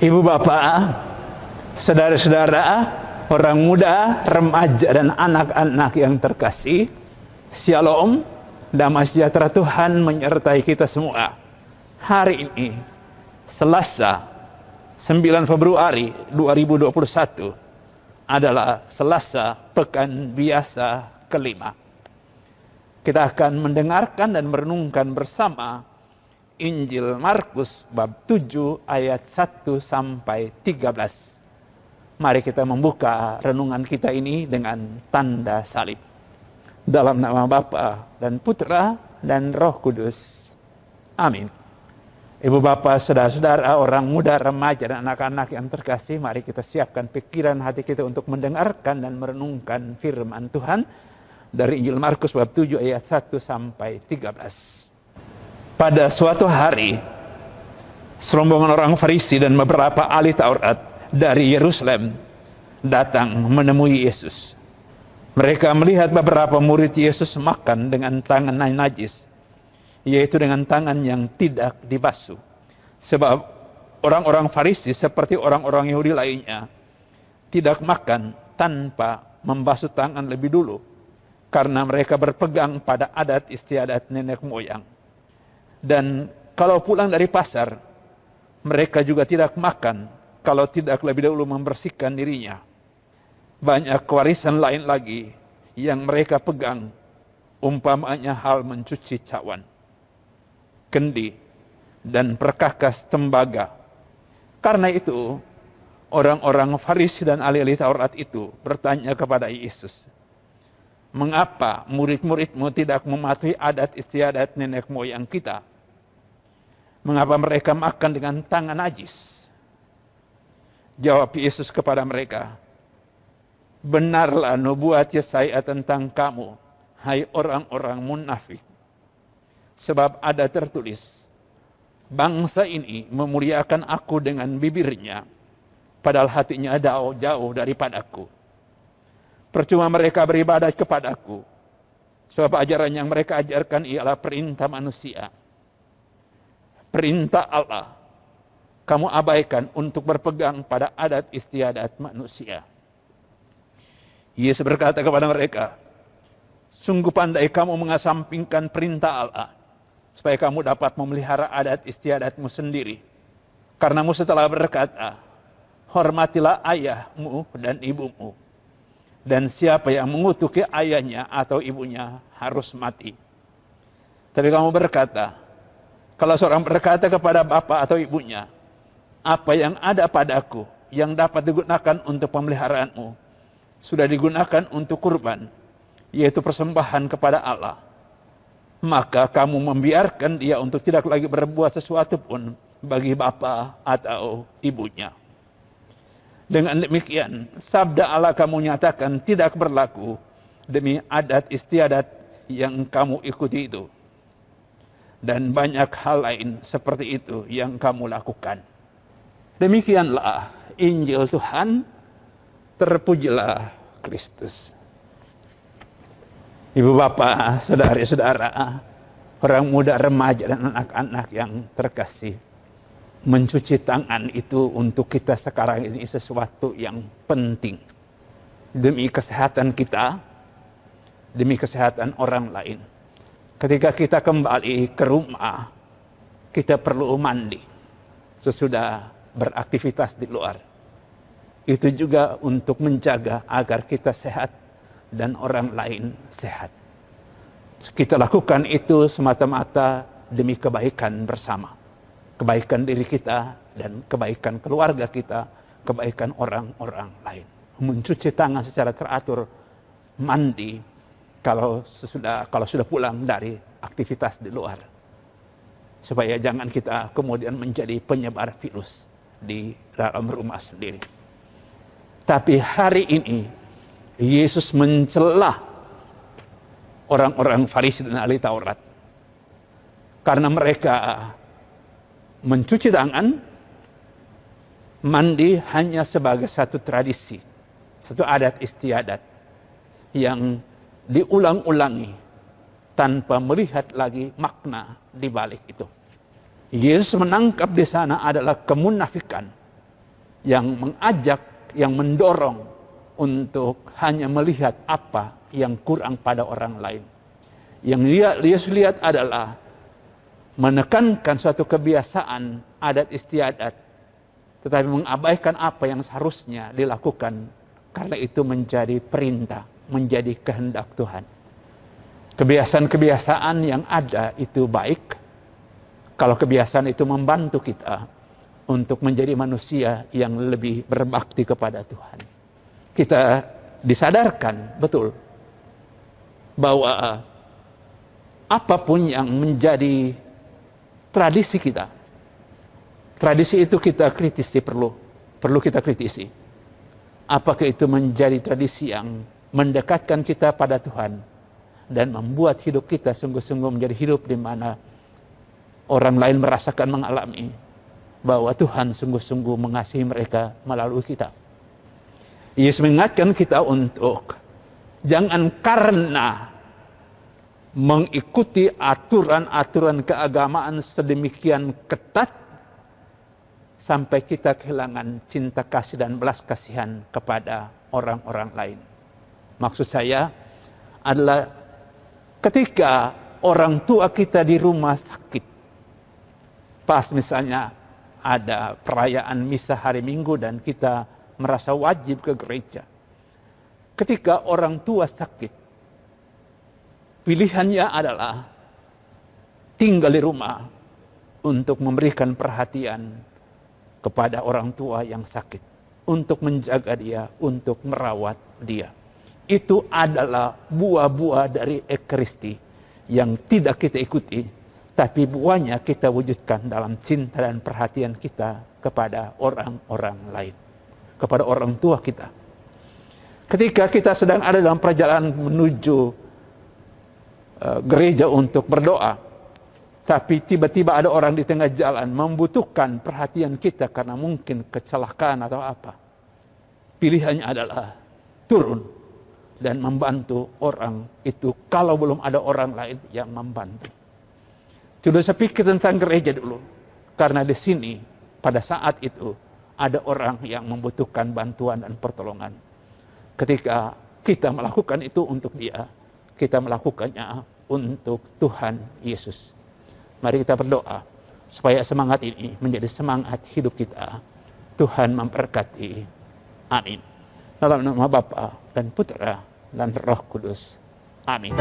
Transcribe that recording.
Ibu bapak, saudara-saudara, orang muda, remaja dan anak-anak yang terkasih, Shalom, damai sejahtera Tuhan menyertai kita semua. Hari ini, Selasa, 9 Februari 2021, adalah Selasa Pekan Biasa kelima. Kita akan mendengarkan dan merenungkan bersama Injil Markus bab 7 ayat 1 sampai 13. Mari kita membuka renungan kita ini dengan tanda salib. Dalam nama Bapa dan Putra dan Roh Kudus. Amin. Ibu bapak, saudara-saudara, orang muda, remaja dan anak-anak yang terkasih, mari kita siapkan pikiran hati kita untuk mendengarkan dan merenungkan firman Tuhan dari Injil Markus bab 7 ayat 1 sampai 13. Pada suatu hari, serombongan orang Farisi dan beberapa ahli Taurat dari Yerusalem datang menemui Yesus. Mereka melihat beberapa murid Yesus makan dengan tangan najis, yaitu dengan tangan yang tidak dibasuh. Sebab orang-orang Farisi seperti orang-orang Yahudi lainnya tidak makan tanpa membasuh tangan lebih dulu, karena mereka berpegang pada adat istiadat nenek moyang. Dan kalau pulang dari pasar, mereka juga tidak makan kalau tidak lebih dahulu membersihkan dirinya. Banyak warisan lain lagi yang mereka pegang, umpamanya hal mencuci cawan, kendi, dan perkakas tembaga. Karena itu, orang-orang Farisi dan ahli-ahli Taurat itu bertanya kepada Yesus, "Mengapa murid-muridmu tidak mematuhi adat istiadat nenek moyang kita? Mengapa mereka makan dengan tangan najis?" Jawab Yesus kepada mereka, "Benarlah nubuat Yesaya tentang kamu, hai orang-orang munafik. Sebab ada tertulis, bangsa ini memuliakan aku dengan bibirnya, padahal hatinya jauh daripadaku. Percuma mereka beribadah kepadaku, sebab ajaran yang mereka ajarkan ialah perintah manusia. Perintah Allah kamu abaikan untuk berpegang pada adat istiadat manusia." Yesus berkata kepada mereka, "Sungguh pandai kamu mengesampingkan perintah Allah, supaya kamu dapat memelihara adat istiadatmu sendiri. Karena Musa telah berkata, hormatilah ayahmu dan ibumu, dan siapa yang mengutuki ayahnya atau ibunya harus mati. Tapi kamu berkata, kalau seorang berkata kepada bapak atau ibunya, apa yang ada padaku yang dapat digunakan untuk pemeliharaanmu, sudah digunakan untuk kurban, yaitu persembahan kepada Allah, maka kamu membiarkan dia untuk tidak lagi berbuat sesuatu pun bagi bapa atau ibunya. Dengan demikian, sabda Allah kamu nyatakan tidak berlaku demi adat istiadat yang kamu ikuti itu. Dan banyak hal lain seperti itu yang kamu lakukan." Demikianlah Injil Tuhan. Terpujilah Kristus. Ibu bapak, saudara-saudara, orang muda, remaja dan anak-anak yang terkasih, mencuci tangan itu untuk kita sekarang ini sesuatu yang penting. Demi kesehatan kita, demi kesehatan orang lain. Ketika kita kembali ke rumah, kita perlu mandi sesudah beraktivitas di luar. Itu juga untuk menjaga agar kita sehat dan orang lain sehat. Kita lakukan itu semata-mata demi kebaikan bersama. Kebaikan diri kita dan kebaikan keluarga kita, kebaikan orang-orang lain. Mencuci tangan secara teratur, mandi kalau sudah pulang dari aktivitas di luar. Supaya jangan kita kemudian menjadi penyebar virus di dalam rumah sendiri. Tapi hari ini Yesus mencela orang-orang Farisi dan ahli Taurat karena mereka mencuci tangan, mandi hanya sebagai satu tradisi, satu adat istiadat yang diulang-ulangi tanpa melihat lagi makna di balik itu. Yesus menangkap di sana adalah kemunafikan yang mengajak, yang mendorong untuk hanya melihat apa yang kurang pada orang lain. Yang Yesus lihat adalah menekankan suatu kebiasaan adat istiadat, tetapi mengabaikan apa yang seharusnya dilakukan, karena itu menjadi perintah, menjadi kehendak Tuhan. Kebiasaan-kebiasaan yang ada itu baik, kalau kebiasaan itu membantu kita untuk menjadi manusia yang lebih berbakti kepada Tuhan. Kita disadarkan betul bahwa apapun yang menjadi tradisi kita, tradisi itu kita kritisi, perlu kita kritisi. Apakah itu menjadi tradisi yang mendekatkan kita pada Tuhan dan membuat hidup kita sungguh-sungguh menjadi hidup di mana orang lain merasakan, mengalami bahwa Tuhan sungguh-sungguh mengasihi mereka melalui kita. Yesus mengingatkan kita untuk jangan karena mengikuti aturan-aturan keagamaan sedemikian ketat sampai kita kehilangan cinta kasih dan belas kasihan kepada orang-orang lain. Maksud saya adalah ketika orang tua kita di rumah sakit, pas misalnya ada perayaan misa hari Minggu dan kita merasa wajib ke gereja. Ketika orang tua sakit, pilihannya adalah tinggal di rumah untuk memberikan perhatian kepada orang tua yang sakit, untuk menjaga dia, untuk merawat dia. Itu adalah buah-buah dari Ekaristi yang tidak kita ikuti, tapi buahnya kita wujudkan dalam cinta dan perhatian kita kepada orang-orang lain, kepada orang tua kita. Ketika kita sedang ada dalam perjalanan menuju gereja untuk berdoa, tapi tiba-tiba ada orang di tengah jalan membutuhkan perhatian kita karena mungkin kecelakaan atau apa, pilihannya adalah turun dan membantu orang itu kalau belum ada orang lain yang membantu. Sudah saya pikir tentang gereja dulu, karena di sini pada saat itu ada orang yang membutuhkan bantuan dan pertolongan. Ketika kita melakukan itu untuk dia, kita melakukannya untuk Tuhan Yesus. Mari kita berdoa supaya semangat ini menjadi semangat hidup kita. Tuhan memberkati. Amin. Dalam nama Bapa dan Putra dan Roh Kudus. Amin.